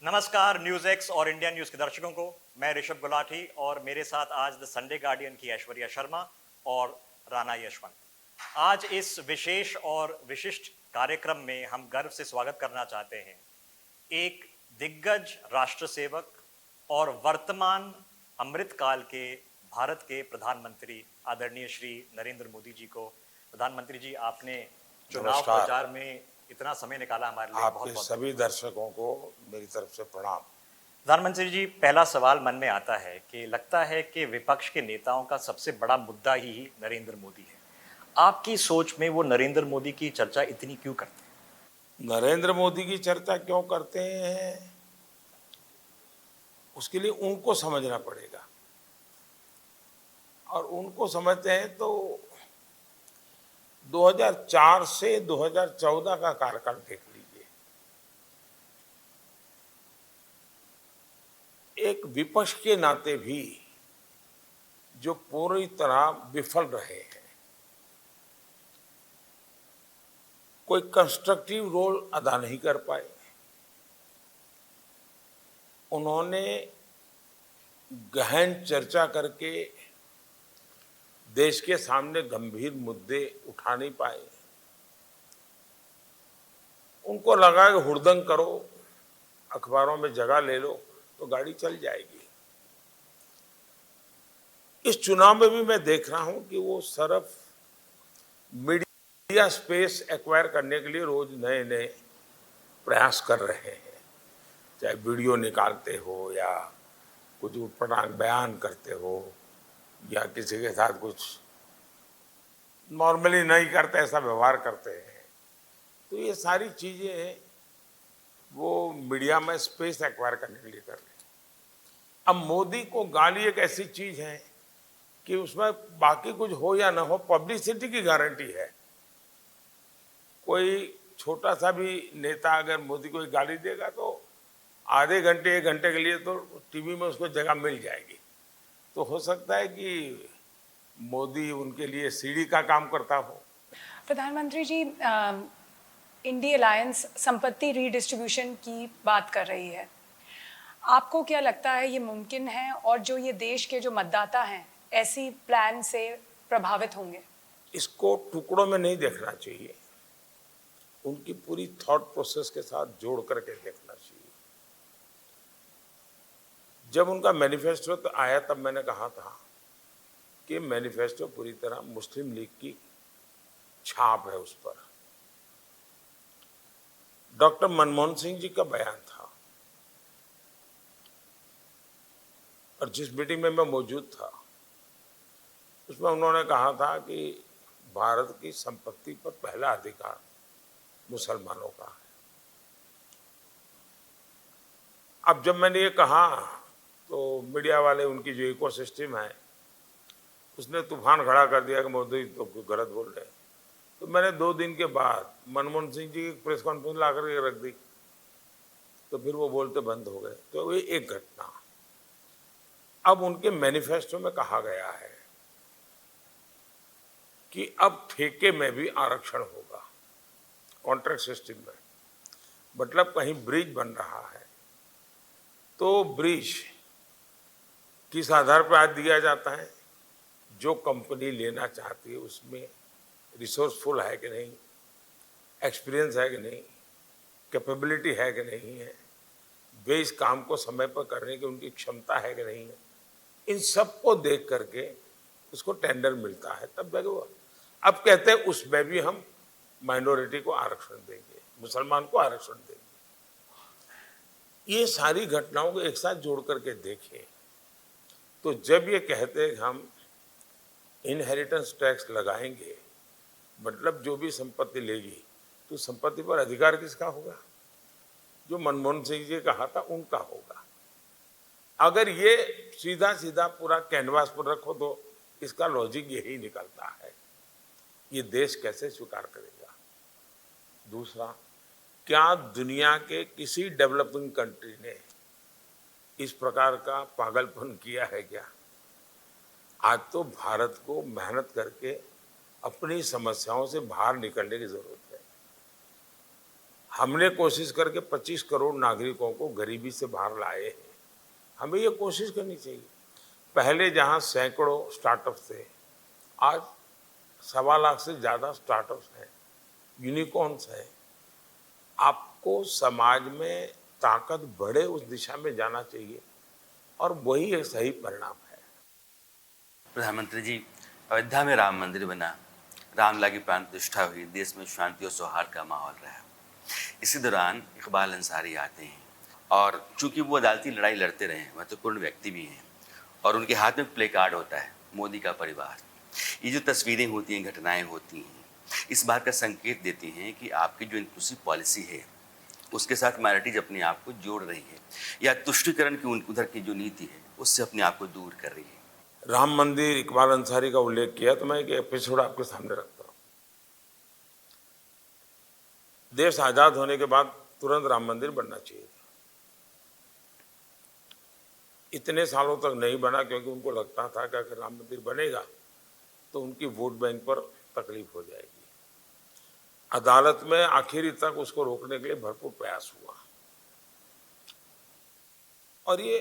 नमस्कार news x और India news के दर्शकों को। मैं ऋषभ गुलाटी और मेरे साथ आज द संडे गार्डियन की ऐश्वर्या शर्मा और राणा यशवंत। आज इस विशेष और विशिष्ट कार्यक्रम में हम गर्व से स्वागत करना चाहते हैं एक दिग्गज राष्ट्र सेवक और वर्तमान अमृतकाल के भारत के प्रधानमंत्री आदरणीय श्री नरेंद्र मोदी जी को। प्रधानमंत्री जी, आपने चुनाव प्रचार में इतना समय निकाला हमारे लिए, आपके सभी दर्शकों को मेरी तरफ से प्रणाम। प्रधानमंत्री जी, पहला सवाल मन में आता है कि लगता है कि विपक्ष के नेताओं का सबसे बड़ा मुद्दा ही नरेंद्र मोदी है। आपकी सोच में वो नरेंद्र मोदी की चर्चा इतनी क्यों करते हैं? नरेंद्र मोदी की चर्चा क्यों करते हैं, उसके लिए उनको समझना पड़ेगा। और उनको समझते हैं तो 2004 से 2014 का कार्यकाल देख लीजिए। एक विपक्ष के नाते भी जो पूरी तरह विफल रहे हैं, कोई कंस्ट्रक्टिव रोल अदा नहीं कर पाए। उन्होंने गहन चर्चा करके देश के सामने गंभीर मुद्दे उठा नहीं पाए। उनको लगा कि हुड़दंग करो, अखबारों में जगह ले लो तो गाड़ी चल जाएगी। इस चुनाव में भी मैं देख रहा हूं कि वो सिर्फ मीडिया स्पेस एक्वायर करने के लिए रोज नए नए प्रयास कर रहे हैं, चाहे वीडियो निकालते हो या कुछ उटपटांग बयान करते हो या किसी के साथ कुछ नॉर्मली नहीं करते ऐसा व्यवहार करते हैं। तो ये सारी चीजें वो मीडिया में स्पेस एक्वायर करने के लिए कर रहे हैं। अब मोदी को गाली एक ऐसी चीज है कि उसमें बाकी कुछ हो या ना हो, पब्लिसिटी की गारंटी है। कोई छोटा सा भी नेता अगर मोदी को गाली देगा तो आधे घंटे एक घंटे के लिए तो टीवी में उसको जगह मिल जाएगी। तो हो सकता है कि मोदी उनके लिए सीढ़ी का काम करता हो। प्रधानमंत्री जी, इंडी अलायंस संपत्ति रीडिस्ट्रीब्यूशन की बात कर रही है। आपको क्या लगता है ये मुमकिन है, और जो ये देश के जो मतदाता हैं ऐसी प्लान से प्रभावित होंगे? इसको टुकड़ों में नहीं देखना चाहिए, उनकी पूरी थॉट प्रोसेस के साथ जोड़ करके देखना चाहिए। जब उनका मैनिफेस्टो तो आया तब मैंने कहा था कि मैनिफेस्टो पूरी तरह मुस्लिम लीग की छाप है उस पर। डॉक्टर मनमोहन सिंह जी का बयान था और जिस मीटिंग में मैं मौजूद था उसमें उन्होंने कहा था कि भारत की संपत्ति पर पहला अधिकार मुसलमानों का है। अब जब मैंने ये कहा तो मीडिया वाले, उनकी जो इकोसिस्टम है, उसने तूफान खड़ा कर दिया कि मोदी तो गलत बोल रहे हैं। तो मैंने 2 दिन के बाद मनमोहन सिंह जी की प्रेस कॉन्फ्रेंस ला करके रख दी, तो फिर वो बोलते बंद हो गए। तो ये एक घटना। अब उनके मैनिफेस्टो में कहा गया है कि अब ठेके में भी आरक्षण होगा, कॉन्ट्रैक्ट सिस्टम में। मतलब कहीं ब्रिज बन रहा है तो ब्रिज किस आधार पर आज दिया जाता है? जो कंपनी लेना चाहती है उसमें रिसोर्सफुल है कि नहीं, एक्सपीरियंस है कि नहीं, कैपेबिलिटी है कि नहीं है, वे इस काम को समय पर करने की उनकी क्षमता है कि नहीं है। इन सब को देख करके उसको टेंडर मिलता है, तब जाके वो। अब कहते हैं उसमें भी हम माइनॉरिटी को आरक्षण देंगे, मुसलमान को आरक्षण देंगे। ये सारी घटनाओं को एक साथ जोड़ करके देखें तो जब ये कहते हैं हम इनहेरिटेंस टैक्स लगाएंगे, मतलब जो भी संपत्ति लेगी तो संपत्ति पर अधिकार किसका होगा? जो मनमोहन सिंह जी कहा था उनका होगा। अगर ये सीधा सीधा पूरा कैनवास पर रखो तो इसका लॉजिक यही निकलता है, ये देश कैसे स्वीकार करेगा? दूसरा, क्या दुनिया के किसी डेवलपिंग कंट्री ने इस प्रकार का पागलपन किया है क्या? आज तो भारत को मेहनत करके अपनी समस्याओं से बाहर निकलने की जरूरत है। हमने कोशिश करके 25 करोड़ नागरिकों को गरीबी से बाहर लाए हैं। हमें ये कोशिश करनी चाहिए। पहले जहां सैकड़ों स्टार्टअप्स थे, आज 1.25 लाख से ज़्यादा स्टार्टअप्स हैं, यूनिकॉर्न्स हैं। आपको समाज में ताकत बढ़े उस दिशा में जाना चाहिए और वही एक सही परिणाम है। प्रधानमंत्री जी, अयोध्या में राम मंदिर बना, रामलला की प्राण प्रतिष्ठा हुई, देश में शांति और सौहार्द का माहौल रहा। इसी दौरान इकबाल अंसारी आते हैं और चूंकि वो अदालती लड़ाई लड़ते रहे, महत्वपूर्ण व्यक्ति भी हैं, और उनके हाथ में प्ले कार्ड होता है मोदी का परिवार। ये जो तस्वीरें होती हैं, घटनाएं होती हैं, इस बात का संकेत देती हैं कि आपकी जो इंक्लूसिव पॉलिसी है उसके साथ माइनॉरिटीज अपने आप को जोड़ रही है, या तुष्टीकरण की उधर की जो नीति है उससे अपने आप को दूर कर रही है। राम मंदिर, इकबाल अंसारी का उल्लेख किया तो मैं एक एपिसोड आपके सामने रखता हूँ। देश आजाद होने के बाद तुरंत राम मंदिर बनना चाहिए था। इतने सालों तक नहीं बना क्योंकि उनको लगता था कि अगर राम मंदिर बनेगा तो उनकी वोट बैंक पर तकलीफ हो जाएगी। अदालत में आखिरी तक उसको रोकने के लिए भरपूर प्रयास हुआ और ये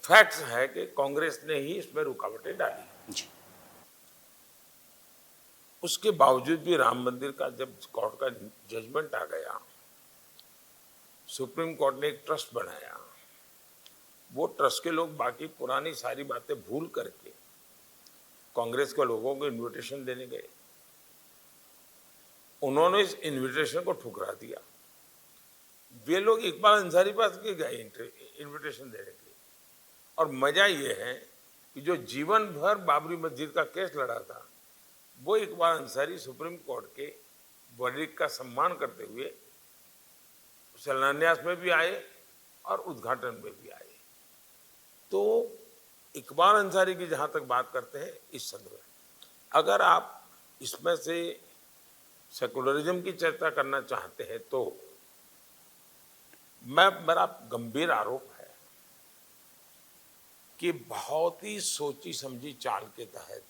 फैक्ट है कि कांग्रेस ने ही इसमें रुकावटें डाली। जी। उसके बावजूद भी राम मंदिर का जब कोर्ट का जजमेंट आ गया, सुप्रीम कोर्ट ने एक ट्रस्ट बनाया। वो ट्रस्ट के लोग बाकी पुरानी सारी बातें भूल करके कांग्रेस के लोगों को इनविटेशन देने गए। उन्होंने इस इनविटेशन को ठुकरा दिया। वे लोग इकबाल अंसारी पास के गए इनविटेशन देने के लिए। और मजा ये है कि जो जीवन भर बाबरी मस्जिद का केस लड़ा था, वो इकबाल अंसारी सुप्रीम कोर्ट के वर्डिक्ट का सम्मान करते हुए शिलान्यास में भी आए और उद्घाटन में भी आए। तो इकबाल अंसारी की जहां तक बात करते हैं इस संदर्भ में, अगर आप इसमें से सेकुलरिज्म की चर्चा करना चाहते हैं तो मेरा गंभीर आरोप है कि बहुत ही सोची समझी चाल के तहत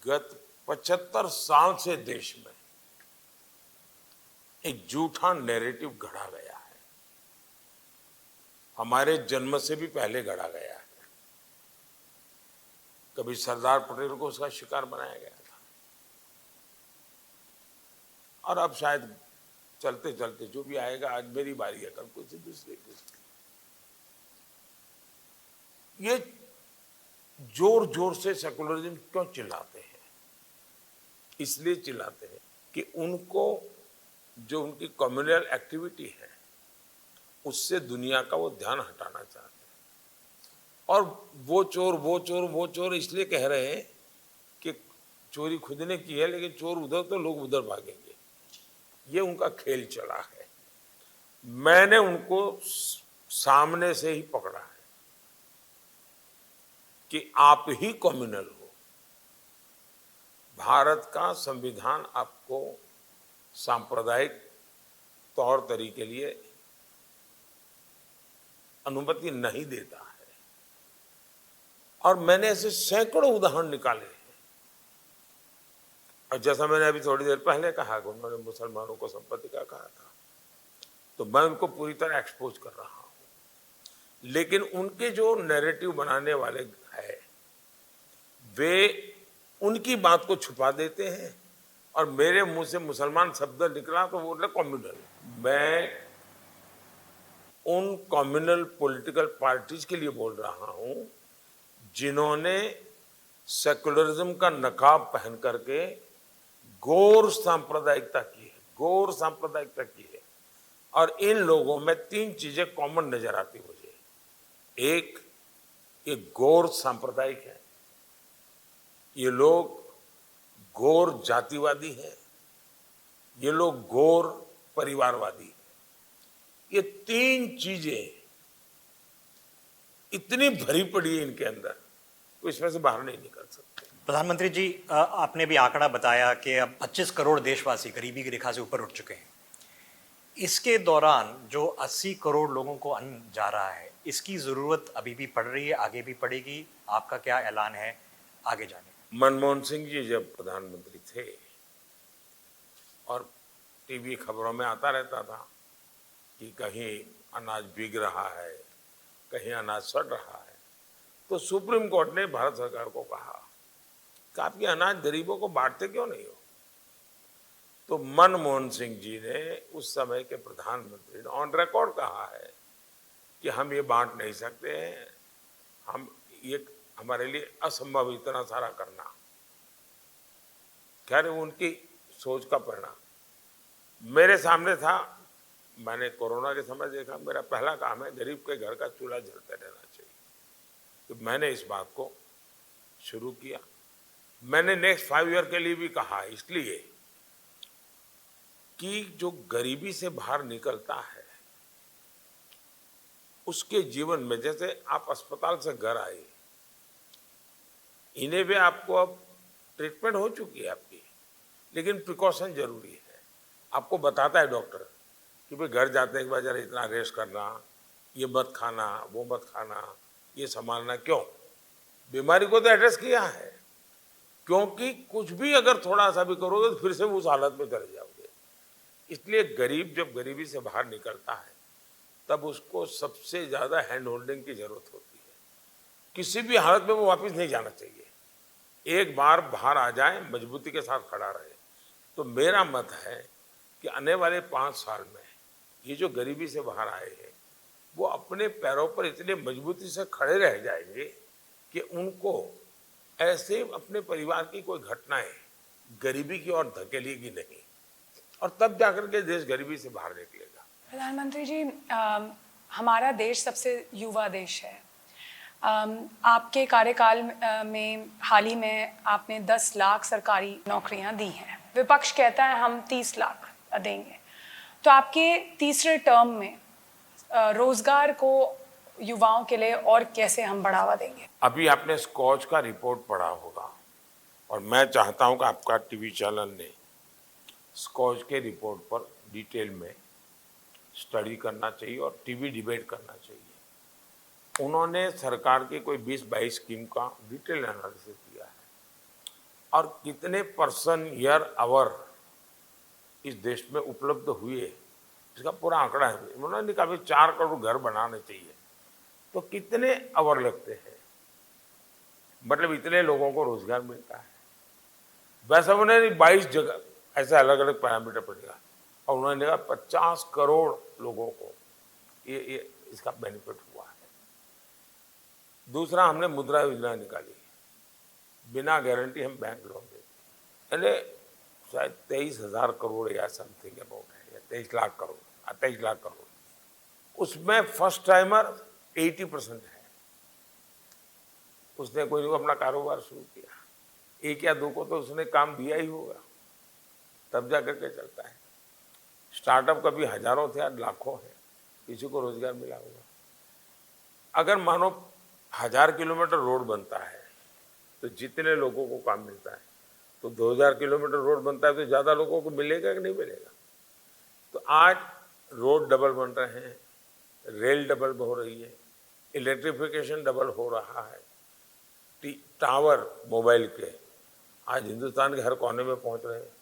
गत 75 साल से देश में एक झूठा नैरेटिव गढ़ा गया है। हमारे जन्म से भी पहले गढ़ा गया है। कभी सरदार पटेल को उसका शिकार बनाया गया था और अब शायद चलते चलते जो भी आएगा, आज मेरी बारी है, कल कुछ दूसरे की। ये जोर जोर से सेकुलरिज्म क्यों चिल्लाते हैं? इसलिए चिल्लाते हैं कि उनको जो उनकी कम्युनल एक्टिविटी है उससे दुनिया का वो ध्यान हटाना चाहते हैं। और वो चोर इसलिए कह रहे हैं कि चोरी खुद ने की है, लेकिन चोर उधर तो लोग उधर भागेंगे। ये उनका खेल चला है। मैंने उनको सामने से ही पकड़ा है कि आप ही कम्युनल हो। भारत का संविधान आपको सांप्रदायिक तौर तरीके के लिए अनुमति नहीं देता है। और मैंने ऐसे सैकड़ों उदाहरण निकाले हैं। और जैसा मैंने अभी थोड़ी देर पहले कहा कि उन्होंने मुसलमानों को संपत्ति का कहा था, तो मैं उनको पूरी तरह एक्सपोज कर रहा हूं। लेकिन उनके जो नैरेटिव बनाने वाले हैं, वे उनकी बात को छुपा देते हैं और मेरे मुंह से मुसलमान शब्द निकला तो वो बोले कम्युनल। मैं उन कम्युनल पॉलिटिकल पार्टीज के लिए बोल रहा हूं जिन्होंने सेकुलरिज्म का नकाब पहन करके घोर सांप्रदायिकता की है, घोर सांप्रदायिकता की है। और इन लोगों में 3 चीजें कॉमन नजर आती मुझे। एक, ये घोर सांप्रदायिक है, ये लोग घोर जातिवादी हैं, ये लोग घोर परिवारवादी हैं। ये 3 चीजें इतनी भरी पड़ी है इनके अंदर, तो इसमें से बाहर नहीं निकल सकते। प्रधानमंत्री जी, आपने भी आंकड़ा बताया कि अब 25 करोड़ देशवासी गरीबी की रेखा से ऊपर उठ चुके हैं। इसके दौरान जो 80 करोड़ लोगों को अन्न जा रहा है, इसकी ज़रूरत अभी भी पड़ रही है, आगे भी पड़ेगी। आपका क्या ऐलान है आगे जाने? मनमोहन सिंह जी जब प्रधानमंत्री थे और टीवी खबरों में आता रहता था कि कहीं अनाज भीग रहा है, कहीं अनाज सड़ रहा है। तो सुप्रीम कोर्ट ने भारत सरकार को कहा कि आप ये अनाज गरीबों को बांटते क्यों नहीं हो। तो मनमोहन सिंह जी ने, उस समय के प्रधानमंत्री ने, ऑन रिकॉर्ड कहा है कि हम ये बांट नहीं सकते हैं, हम ये हमारे लिए असंभव इतना सारा करना। खैर उनकी सोच का परिणाम मेरे सामने था। मैंने कोरोना के समय देखा, मेरा पहला काम है गरीब के घर का चूल्हा जलते रहना चाहिए। तो मैंने इस बात को शुरू किया। मैंने नेक्स्ट 5 ईयर के लिए भी कहा, इसलिए कि जो गरीबी से बाहर निकलता है उसके जीवन में, जैसे आप अस्पताल से घर आए, इन्हें भी आपको अब ट्रीटमेंट हो चुकी है आपकी, लेकिन प्रिकॉशन जरूरी है। आपको बताता है डॉक्टर कि भाई घर जाते के बाद जरा इतना रेस्ट करना, ये मत खाना, वो मत खाना, ये संभालना। क्यों? बीमारी को तो एड्रेस किया है, क्योंकि कुछ भी अगर थोड़ा सा भी करोगे तो फिर से उस हालत में चले जाओगे। इसलिए गरीब जब गरीबी से बाहर निकलता है तब उसको सबसे ज्यादा हैंड होल्डिंग की जरूरत होती है। किसी भी हालत में वो वापस नहीं जाना चाहिए। एक बार बाहर आ जाए, मजबूती के साथ खड़ा रहे। तो मेरा मत है कि आने वाले 5 साल में ये जो गरीबी से बाहर आए हैं वो अपने पैरों पर इतने मजबूती से खड़े रह जाएंगे कि उनको ऐसे अपने परिवार की कोई घटनाएं गरीबी की ओर धकेलेगी नहीं, और तब जाकर के देश गरीबी से बाहर निकलेगा। प्रधानमंत्री जी, हमारा देश सबसे युवा देश है। आपके कार्यकाल में हाल ही में आपने 10 लाख सरकारी नौकरियां दी हैं। विपक्ष कहता है हम 30 लाख देंगे। तो आपके तीसरे टर्म में रोजगार को युवाओं के लिए और कैसे हम बढ़ावा देंगे? अभी आपने स्कॉच का रिपोर्ट पढ़ा होगा, और मैं चाहता हूं कि आपका टीवी चैनल ने स्कॉच के रिपोर्ट पर डिटेल में स्टडी करना चाहिए और टीवी डिबेट करना चाहिए। उन्होंने सरकार की कोई 20-22 स्कीम का डिटेल एनालिसिस किया है, और कितने पर्सन ईयर आवर इस देश में उपलब्ध हुए इसका पूरा आंकड़ा है। उन्होंने कहा 4 करोड़ घर बनाने चाहिए, तो कितने आवर लगते हैं, मतलब इतने लोगों को रोजगार मिलता है। वैसे उन्होंने 22 जगह ऐसे अलग अलग पैरामीटर पड़ेगा, और उन्होंने कहा 50 करोड़ लोगों को ये इसका बेनिफिट हुआ है। दूसरा, हमने मुद्रा योजना निकाली, बिना गारंटी हम बैंक लोन देते, यानी शायद 23,000 करोड़ या समथिंग अबाउट है, या 23 लाख करोड़, 23 लाख करोड़। उसमें फर्स्ट टाइमर 80% है। उसने कोई अपना कारोबार शुरू किया, 1 या 2 को तो उसने काम दिया ही होगा, तब जा करके चलता है। स्टार्टअप कभी हजारों थे, आज लाखों है, किसी को रोजगार मिला होगा। अगर मानो 1000 किलोमीटर रोड बनता है तो जितने लोगों को काम मिलता है, तो 2000 किलोमीटर रोड बनता है तो ज्यादा लोगों को मिलेगा कि नहीं मिलेगा? तो आज रोड डबल बन रहे हैं, रेल डबल हो रही है, इलेक्ट्रिफिकेशन डबल हो रहा है, टावर मोबाइल के आज हिंदुस्तान के हर कोने में पहुंच रहे हैं।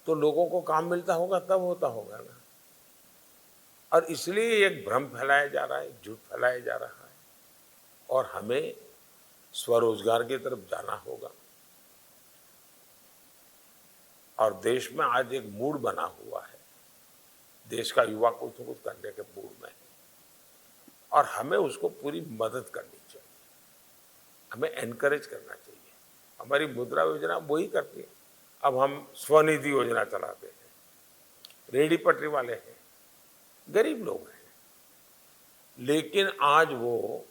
तो लोगों को काम मिलता होगा तब होता होगा ना। और इसलिए एक भ्रम फैलाया जा रहा है, झूठ फैलाया जा रहा है, और हमें स्वरोजगार की तरफ जाना होगा। और देश में आज एक मूड बना हुआ है, देश का युवा कुछ न कुछ करने के मूड में है, और हमें उसको पूरी मदद करनी चाहिए, हमें एनकरेज करना चाहिए। हमारी मुद्रा योजना वही करती है। अब हम स्वनिधि योजना चलाते हैं, रेहड़ी पटरी वाले हैं, गरीब लोग हैं, लेकिन आज वो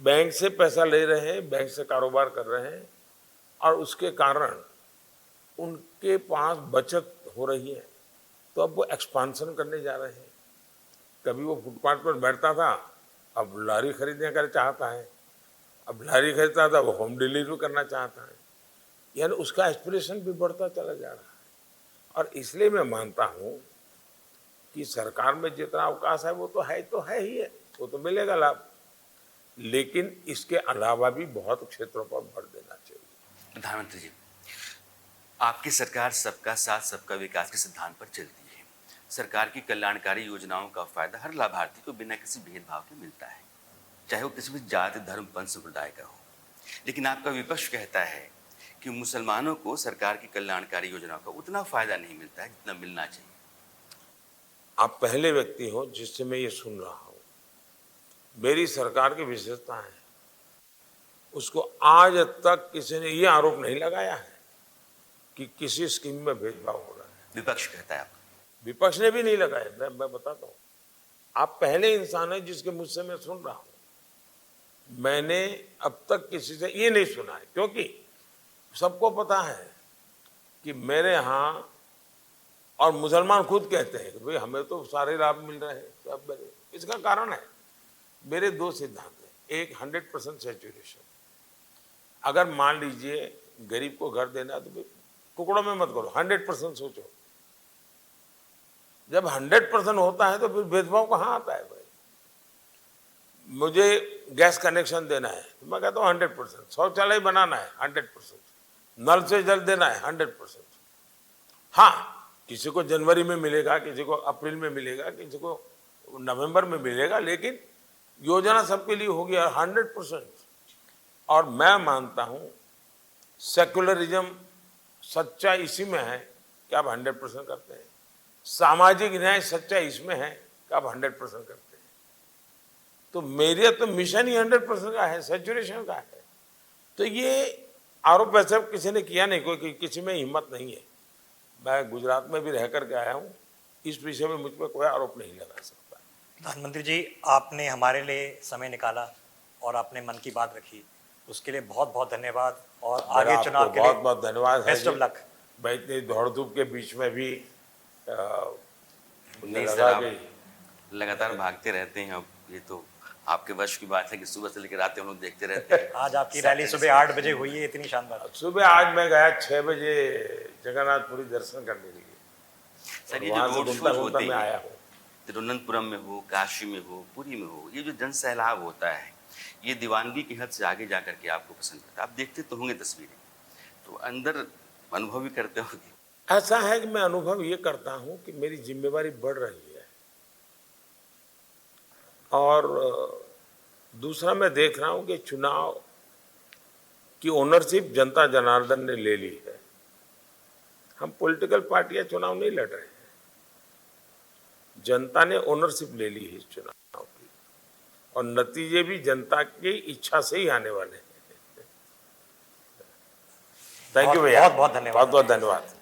बैंक से पैसा ले रहे हैं, बैंक से कारोबार कर रहे हैं, और उसके कारण उनके पास बचत हो रही है। तो अब वो एक्सपांशन करने जा रहे हैं। कभी वो फुटपाथ पर बैठता था, अब लारी खरीदने का चाहता है, अब लारी खरीदता था वो होम डिलीवरी करना चाहता है। यानी उसका एस्पिरेशन भी बढ़ता चला जा रहा है। और इसलिए मैं मानता हूं कि सरकार में जितना अवकाश है वो तो है ही है, वो तो मिलेगा लाभ, लेकिन इसके अलावा भी बहुत क्षेत्रों पर भर देना चाहिए। प्रधानमंत्री जी, आपकी सरकार सबका साथ सबका विकास के सिद्धांत पर चलती है। सरकार की कल्याणकारी योजनाओं का फायदा हर लाभार्थी को बिना किसी भेदभाव के मिलता है, चाहे वो किसी भी जाति, धर्म, पंथ, संप्रदाय का हो। लेकिन आपका विपक्ष कहता है कि मुसलमानों को सरकार की कल्याणकारी योजनाओं का उतना फायदा नहीं मिलता है जितना मिलना चाहिए। आप पहले व्यक्ति हो जिससे मैं ये सुन रहा हूं। मेरी सरकार की विशेषता है, उसको आज तक किसी ने ये आरोप नहीं लगाया है कि किसी स्कीम में भेदभाव हो रहा है। विपक्ष कहता है आपका। विपक्ष ने भी नहीं लगाया। मैं बताता हूं, आप पहले इंसान है जिसके मुझसे मैं सुन रहा हूं। मैंने अब तक किसी से ये नहीं सुना है, क्योंकि सबको पता है कि मेरे यहाँ, और मुसलमान खुद कहते हैं कि भाई हमें तो सारे लाभ मिल रहे हैं सब मेरे। इसका कारण है मेरे दो सिद्धांत हैं। एक 100% सैचुरेशन। अगर मान लीजिए गरीब को घर देना तो टुकड़ों में मत करो, 100% सोचो। जब 100% होता है तो फिर भेदभाव कहाँ आता है भाई। मुझे गैस कनेक्शन देना है तो मैं कहता हूँ 100%। शौचालय बनाना है 100%। नल से जल देना है 100%। हाँ, किसी को जनवरी में मिलेगा, किसी को अप्रैल में मिलेगा, किसी को नवंबर में मिलेगा, लेकिन योजना सबके लिए होगी 100%। और मैं मानता हूं सेकुलरिज्म सच्चा इसी में है कि आप 100% करते हैं। सामाजिक न्याय सच्चा इसमें है कि आप 100% करते हैं। तो मेरे तो मिशन ही 100% का है, सैचुरेशन का है। तो ये आरोप वैसे किसी ने किया नहीं, कोई किसी में हिम्मत नहीं है। मैं गुजरात में भी रह करके आया हूँ, इस विषय में मुझ पर कोई आरोप नहीं लगा सकता। प्रधानमंत्री जी, आपने हमारे लिए समय निकाला और आपने मन की बात रखी, उसके लिए बहुत बहुत धन्यवाद। और आगे चुनाव के लिए बहुत बहुत धन्यवाद। Best of luck. भाई इतनी दौड़ धूप के बीच में भी मुझे नहीं सर, लगा आप कि लगातार भागते रहते हैं। अब ये तो आपके वश की बात है कि सुबह से लेकर रात हम लोग देखते रहते हैं। आज आपकी रैली सुबह 8 बजे हुई है, इतनी शानदार। सुबह आज मैं गया 6 बजे जगन्नाथपुरी दर्शन करने के लिए। सर, ये वहाँ जो से रोड घूमता शोज घूमता होते मैं आया हैं, हूँ। तिरुवनंतपुरम में हो, काशी में हो, पुरी में हो, ये जो जन सैलाब होता है, ये दीवानगी की हद से आगे जा करके आपको पसंद करता है। आप देखते तो होंगे तस्वीरें, तो अंदर अनुभव भी करते होंगे। ऐसा है कि मैं अनुभव ये करता हूँ कि मेरी जिम्मेवारी बढ़ रही है। और दूसरा मैं देख रहा हूँ कि चुनाव की ओनरशिप जनता जनार्दन ने ले ली है। हम पॉलिटिकल पार्टियां चुनाव नहीं लड़ रहे हैं, जनता ने ओनरशिप ले ली है इस चुनाव की, और नतीजे भी जनता की इच्छा से ही आने वाले हैं। थैंक यू भैया, बहुत बहुत धन्यवाद। बहुत बहुत धन्यवाद।